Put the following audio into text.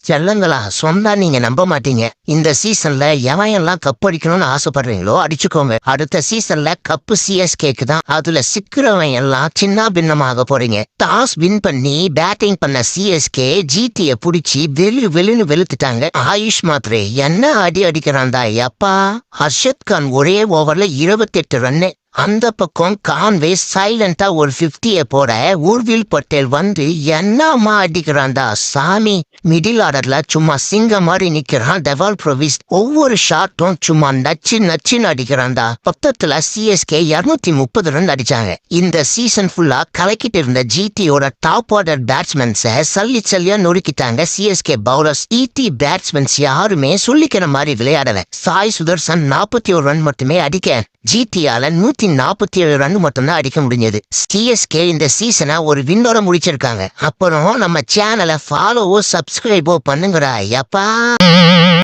செல்லங்களா சொன்னா நீங்க நம்ப மாட்டீங்க. இந்த சீசன்ல எவன் எல்லாம் கப் அடிக்கணும்னு ஆசைப்படுறீங்களோ அடிச்சுக்கோங்க. அடுத்த சீசன்ல கப்பு சிஎஸ்கேக்கு தான். அதுல சிக்கிறவன் எல்லாம் சின்ன பின்னமாக போறீங்க. டாஸ் வின் பண்ணி பேட்டிங் பண்ண சிஎஸ்கே ஜிடிய புடிச்சு வெளுன்னு வெளுத்துட்டாங்க. ஆயுஷ் மாத்ரே என்ன அடி அடிக்கிறான்டா அப்பா. ஹர்ஷத் கான் ஒரே ஓவர்ல 28 ரன்னு. அந்த பக்கம் கான்வே சைலண்டா ஒரு 50 போட ஊர்வில் பட்டேல் வந்து என்னமா அடிக்கிறான்டா சாமி. மிடில் ஆர்டர்ல சும்மா சிங்க மாதிரி நிக்கிறான் டெவால் ப்ரோவிஸ். ஒவ்வொரு ஷாட்டும் சும்மா நச்சுன்னு அடிக்கிறான்டா. பக்கத்துல சிஎஸ்கே 230 ரன் அடிச்சாங்க. இந்த சீசன் ஃபுல்லா கலக்கிட்டு இருந்த ஜிடியோட டாப் ஆர்டர் பேட்ஸ்மேன்ஸை சல்லியா நொறுக்கிட்டாங்க சிஎஸ்கே பவுலர்ஸ். பேட்ஸ்மேன்ஸ் யாருமே சொல்லிக்கிற மாதிரி விளையாடல. சாய் சுதர்சன் 41 ரன் மட்டுமே அடிக்க ஜிடியால 147 ரன் மட்டும்தான் அடிக்க முடிஞ்சது. சிஎஸ்கே இந்த சீசனை ஒரு வின்னோட முடிச்சிருக்காங்க. அப்புறம் நம்ம சேனலை ஃபாலோவோ சப்ஸ்கிரைபோ பண்ணுங்கடா அப்பா.